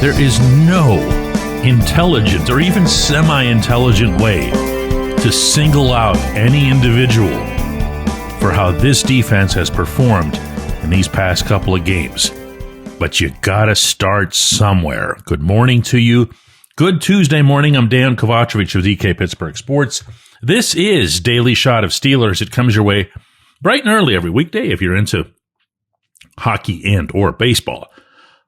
There is no intelligent or even semi-intelligent way to single out any individual for how this defense has performed in these past couple of games. But you gotta start somewhere. Good morning to you. Good Tuesday morning. I'm Dejan Kovacevic of DK Pittsburgh Sports. This is Daily Shot of Steelers. It comes your way bright and early every weekday if you're into hockey and or baseball.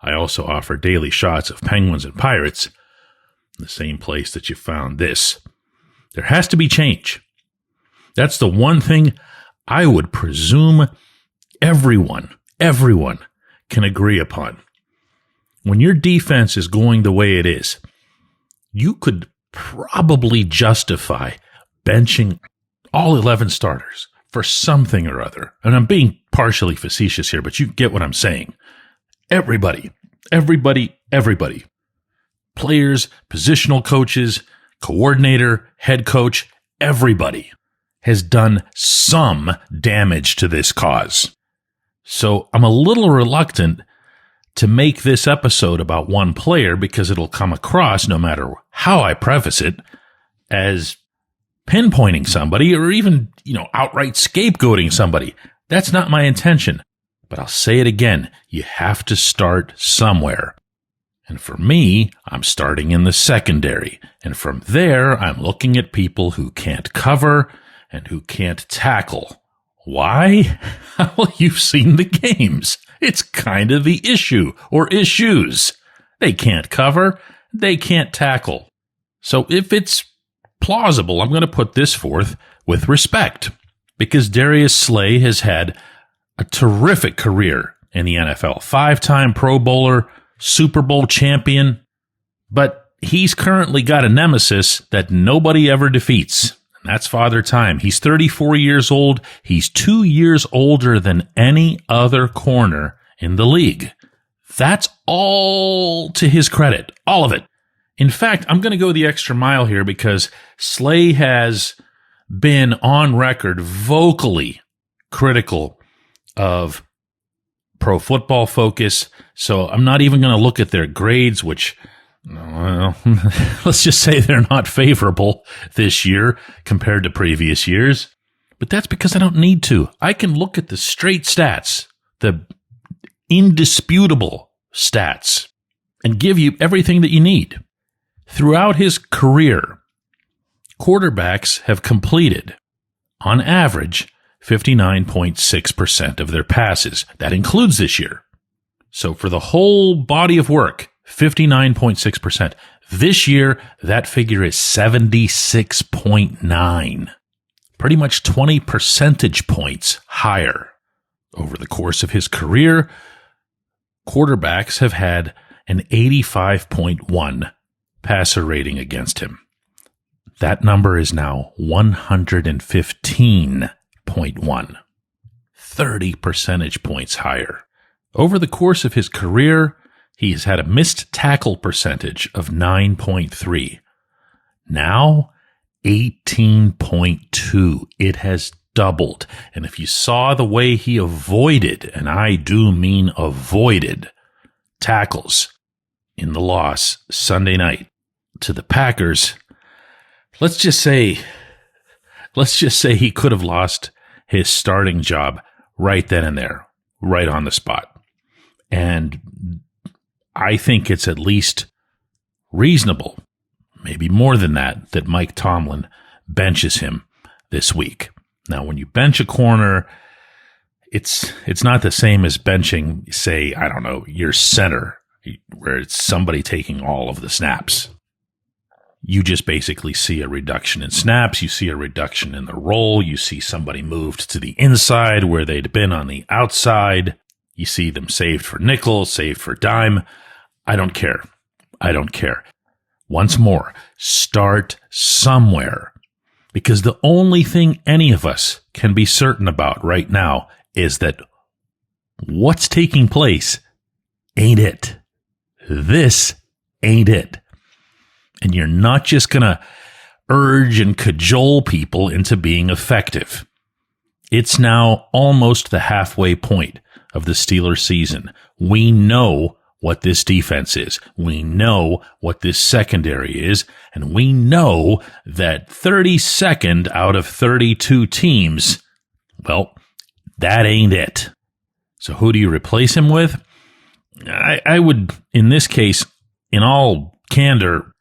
I also offer daily shots of Penguins and Pirates, the same place that you found this. There has to be change. That's the one thing I would presume everyone can agree upon. When your defense is going the way it is, you could probably justify benching all 11 starters for something or other. And I'm being partially facetious here, but you get what I'm saying. Everybody. Players, positional coaches, coordinator, head coach, everybody has done some damage to this cause. So I'm a little reluctant to make this episode about one player because it'll come across, no matter how I preface it, as pinpointing somebody or even, outright scapegoating somebody. That's not my intention. But I'll say it again. You have to start somewhere. And for me, I'm starting in the secondary. And from there, I'm looking at people who can't cover and who can't tackle. Why? Well, you've seen the games. It's kind of the issue or issues. They can't cover. They can't tackle. So if it's plausible, I'm going to put this forth with respect because Darius Slay has had a terrific career in the NFL. 5-time Pro Bowler, Super Bowl champion, but he's currently got a nemesis that nobody ever defeats. And that's Father Time. He's 34 years old. He's 2 years older than any other corner in the league. That's all to his credit. All of it. In fact, I'm going to go the extra mile here because Slay has been on record vocally critical of Pro Football Focus. So I'm not even going to look at their grades, which, well, let's just say they're not favorable this year compared to previous years. But that's because I don't need to. I can look at the straight stats, the indisputable stats, and give you everything that you need. Throughout his career, quarterbacks have completed, on average, 59.6% of their passes. That includes this year. So for the whole body of work, 59.6%. This year, that figure is 76.9. Pretty much 20 percentage points higher. Over the course of his career, quarterbacks have had an 85.1 passer rating against him. That number is now 115.1. 30 percentage points higher. Over the course of his career, he has had a missed tackle percentage of 9.3. Now, 18.2. It has doubled. And if you saw the way he avoided, and I do mean avoided, tackles in the loss Sunday night to the Packers, let's just say he could have lost his starting job right then and there, right on the spot. And I think it's at least reasonable, maybe more than that, that Mike Tomlin benches him this week. Now, when you bench a corner, it's not the same as benching, say, I don't know, your center, where it's somebody taking all of the snaps. You just basically see a reduction in snaps. You see a reduction in the role. You see somebody moved to the inside where they'd been on the outside. You see them saved for nickel, saved for dime. I don't care. Once more, start somewhere. Because the only thing any of us can be certain about right now is that what's taking place ain't it. This ain't it. And you're not just going to urge and cajole people into being effective. It's now almost the halfway point of the Steelers season. We know what this defense is. We know what this secondary is. And we know that 32nd out of 32 teams, well, that ain't it. So who do you replace him with? I would, in this case, in all candor,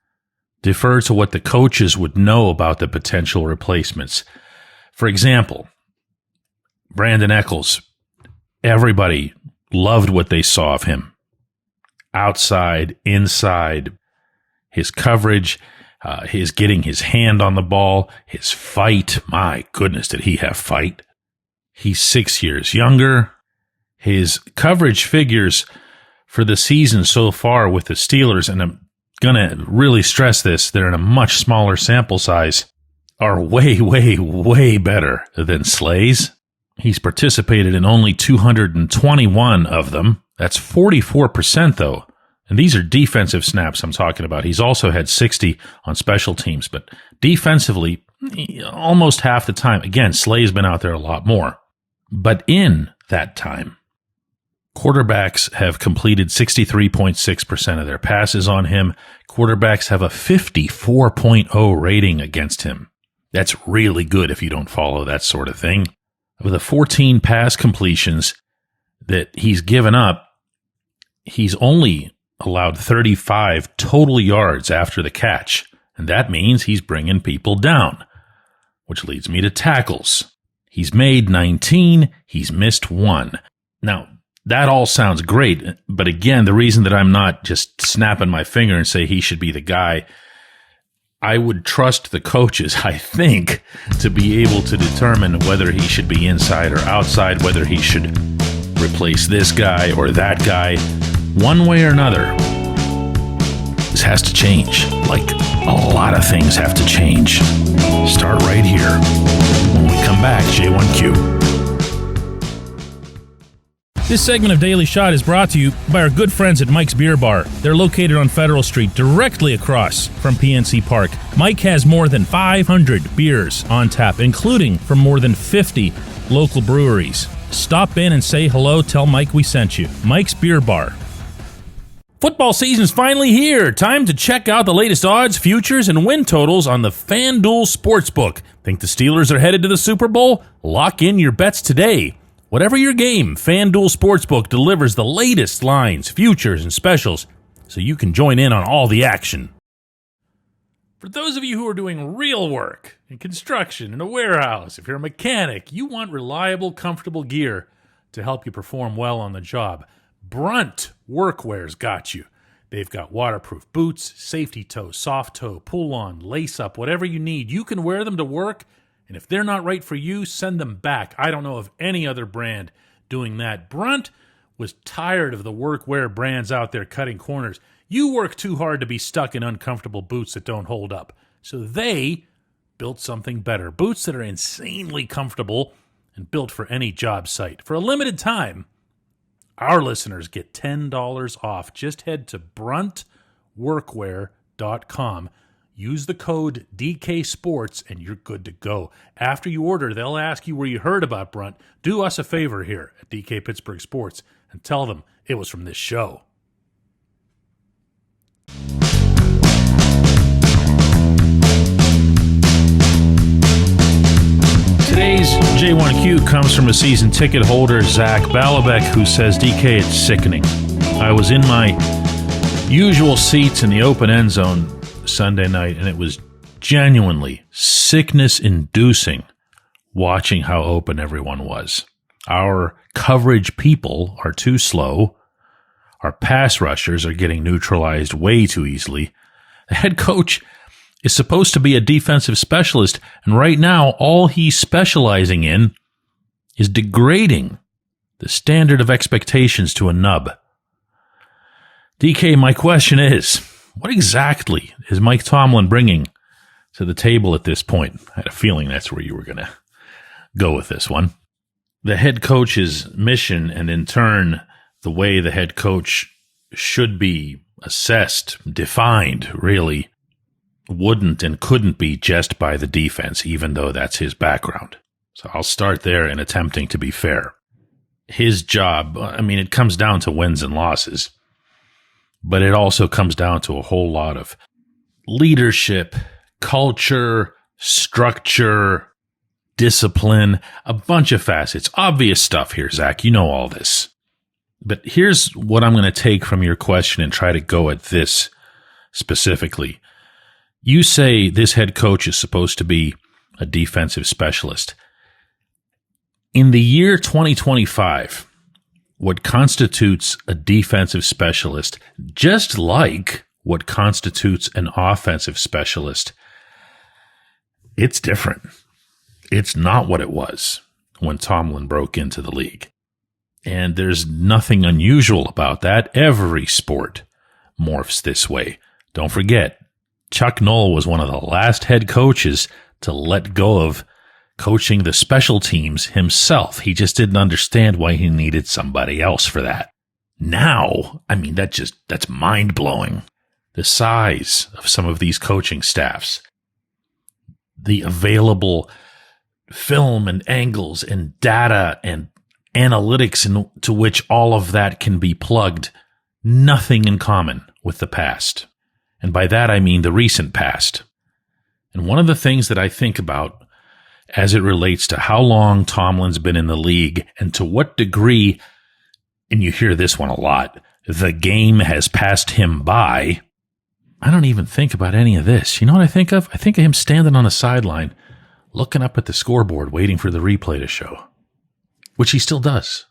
defer to what the coaches would know about the potential replacements. For example, Brandon Echols, everybody loved what they saw of him. Outside, inside, his coverage, his getting his hand on the ball, his fight. My goodness, did he have fight? He's 6 years younger. His coverage figures for the season so far with the Steelers, and I'm going to really stress this, they're in a much smaller sample size, are way, way, way better than Slay's. He's participated in only 221 of them. That's 44%, though. And these are defensive snaps I'm talking about. He's also had 60 on special teams, but defensively, almost half the time. Again, Slay's been out there a lot more. But in that time, quarterbacks have completed 63.6% of their passes on him. Quarterbacks have a 54.0 rating against him. That's really good if you don't follow that sort of thing. Of the 14 pass completions that he's given up, he's only allowed 35 total yards after the catch. And that means he's bringing people down, which leads me to tackles. He's made 19, he's missed 1. Now, that all sounds great, but again, the reason that I'm not just snapping my finger and say he should be the guy, I would trust the coaches, I think, to be able to determine whether he should be inside or outside, whether he should replace this guy or that guy. One way or another, this has to change. Like a lot of things have to change. Start right here. When we come back, J1Q. This segment of Daily Shot is brought to you by our good friends at Mike's Beer Bar. They're located on Federal Street, directly across from PNC Park. Mike has more than 500 beers on tap, including from more than 50 local breweries. Stop in and say hello. Tell Mike we sent you. Mike's Beer Bar. Football season's finally here. Time to check out the latest odds, futures, and win totals on the FanDuel Sportsbook. Think the Steelers are headed to the Super Bowl? Lock in your bets today. Whatever your game, FanDuel Sportsbook delivers the latest lines, futures, and specials so you can join in on all the action. For those of you who are doing real work in construction, in a warehouse, if you're a mechanic, you want reliable, comfortable gear to help you perform well on the job. Brunt Workwear's got you. They've got waterproof boots, safety toe, soft toe, pull-on, lace-up, whatever you need. You can wear them to work. And if they're not right for you, send them back. I don't know of any other brand doing that. Brunt was tired of the workwear brands out there cutting corners. You work too hard to be stuck in uncomfortable boots that don't hold up. So they built something better. Boots that are insanely comfortable and built for any job site. For a limited time, our listeners get $10 off. Just head to bruntworkwear.com. Use the code DK Sports and you're good to go. After you order, they'll ask you where you heard about Brunt. Do us a favor here at DK Pittsburgh Sports and tell them it was from this show. Today's J1Q comes from a season ticket holder, Zach Balabek, who says, DK, it's sickening. I was in my usual seats in the open end zone Sunday night, and it was genuinely sickness-inducing watching how open everyone was. Our coverage people are too slow. Our pass rushers are getting neutralized way too easily. The head coach is supposed to be a defensive specialist, and right now all he's specializing in is degrading the standard of expectations to a nub. DK, my question is, what exactly is Mike Tomlin bringing to the table at this point? I had a feeling that's where you were going to go with this one. The head coach's mission, and in turn, the way the head coach should be assessed, defined, really, wouldn't and couldn't be just by the defense, even though that's his background. So I'll start there in attempting to be fair. His job, it comes down to wins and losses. but it also comes down to a whole lot of leadership, culture, structure, discipline, a bunch of facets. Obvious stuff here, Zach. You know all this. But here's what I'm going to take from your question and try to go at this specifically. You say this head coach is supposed to be a defensive specialist. In the year 2025, what constitutes a defensive specialist, just like what constitutes an offensive specialist, it's different. It's not what it was when Tomlin broke into the league. And there's nothing unusual about that. Every sport morphs this way. Don't forget, Chuck Noll was one of the last head coaches to let go of coaching the special teams himself. He just didn't understand why he needed somebody else for that. Now, I mean, that's mind-blowing. The size of some of these coaching staffs, the available film and angles and data and analytics into which all of that can be plugged, nothing in common with the past. And by that, I mean the recent past. And one of the things that I think about as it relates to how long Tomlin's been in the league and to what degree, and you hear this one a lot, the game has passed him by, I don't even think about any of this. You know what I think of? I think of him standing on a sideline, looking up at the scoreboard, waiting for the replay to show, which he still does.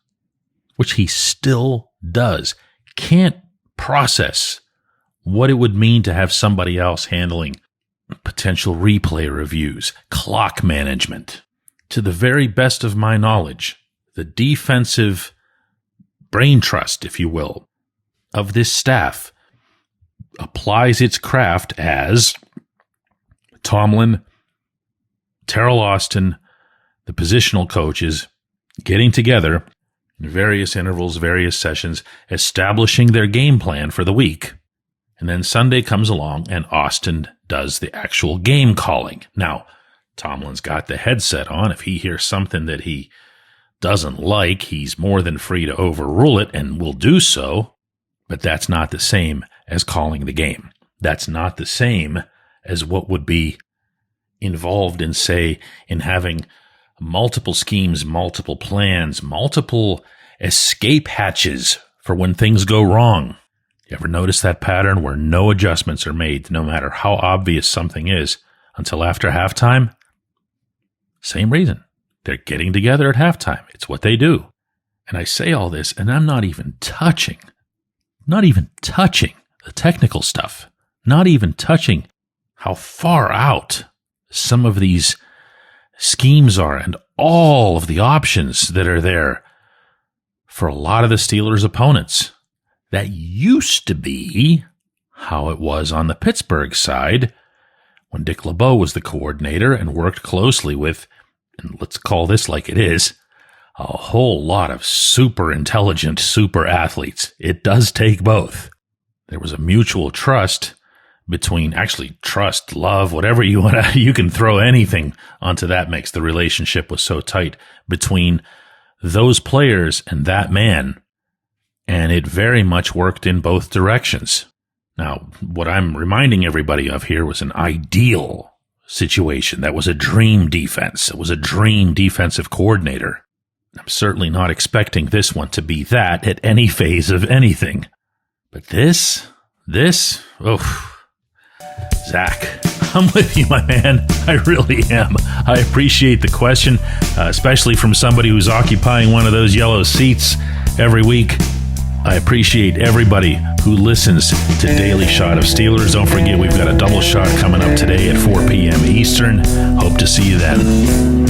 Can't process what it would mean to have somebody else handling potential replay reviews, clock management. To the very best of my knowledge, the defensive brain trust, if you will, of this staff applies its craft as Tomlin, Terrell Austin, the positional coaches getting together in various intervals, various sessions, establishing their game plan for the week. And then Sunday comes along and Austin does the actual game calling. Now, Tomlin's got the headset on. If he hears something that he doesn't like, he's more than free to overrule it and will do so. But that's not the same as calling the game. That's not the same as what would be involved in, say, in having multiple schemes, multiple plans, multiple escape hatches for when things go wrong. You ever notice that pattern where no adjustments are made, no matter how obvious something is, until after halftime? Same reason. They're getting together at halftime. It's what they do. And I say all this, and I'm not even touching the technical stuff, not even touching how far out some of these schemes are and all of the options that are there for a lot of the Steelers' opponents. That used to be how it was on the Pittsburgh side when Dick LeBeau was the coordinator and worked closely with, and let's call this like it is, a whole lot of super intelligent super athletes. It does take both. There was a mutual trust between, actually trust, love, whatever you want, you can throw anything onto that mix. The relationship was so tight between those players and that man. And it very much worked in both directions. Now, what I'm reminding everybody of here was an ideal situation. That was a dream defense. It was a dream defensive coordinator. I'm certainly not expecting this one to be that at any phase of anything. But this, Zach, I'm with you, my man. I really am. I appreciate the question, especially from somebody who's occupying one of those yellow seats every week. I appreciate everybody who listens to Daily Shot of Steelers. Don't forget, we've got a double shot coming up today at 4 p.m. Eastern. Hope to see you then.